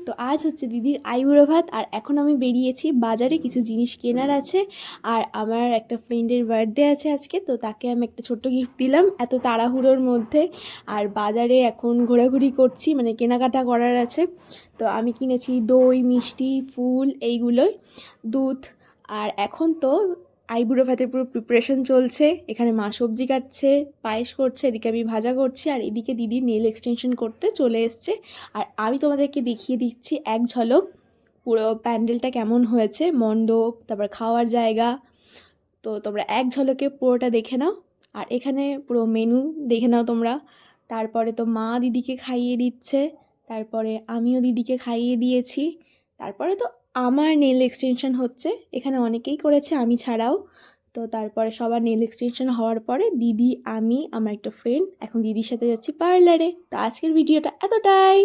তো আজ হচ্ছে দিদির আইবুড়ো ভাত আর এখন আমি বেরিয়েছি বাজারে, কিছু জিনিস কেনার আছে। আর আমার একটা ফ্রেন্ডের বার্থডে আছে আজকে, তো তাকে আমি একটা ছোট্ট গিফট দিলাম এত তাড়াহুড়োর মধ্যে। আর বাজারে এখন ঘোরাঘুরি করছি, মানে কেনাকাটা করার আছে। তো আমি কিনেছি দই, মিষ্টি, ফুল, এইগুলোই, দুধ। আর এখন তো আইবুড়ো ভাতের পুরো প্রিপারেশন চলছে। এখানে মা সবজি কাটছে, পায়েস করছে, এদিকে আমি ভাজা করছি, আর এদিকে দিদি নেল এক্সটেনশন করতে চলে এসছে। আর আমি তোমাদেরকে দেখিয়ে দিচ্ছি এক ঝলক পুরো প্যান্ডেলটা কেমন হয়েছে, মণ্ডপ, তারপর খাওয়ার জায়গা। তো তোমরা এক ঝলকে পুরোটা দেখে নাও। আর এখানে পুরো মেনু দেখে নাও তোমরা। তারপরে তো মা দিদিকে খাইয়ে দিচ্ছে, তারপরে আমিও দিদিকে খাইয়ে দিয়েছি। তারপরে তো আমার নেল এক্সটেনশন হচ্ছে, এখানে অনেকেই করেছে আমি ছাড়াও। তো তারপরে সবার নেল এক্সটেনশন হওয়ার পরে দিদি, আমি, আমার একটা ফ্রেন্ড এখন দিদির সাথে যাচ্ছি পার্লারে। তো আজকের ভিডিওটা এতটাই।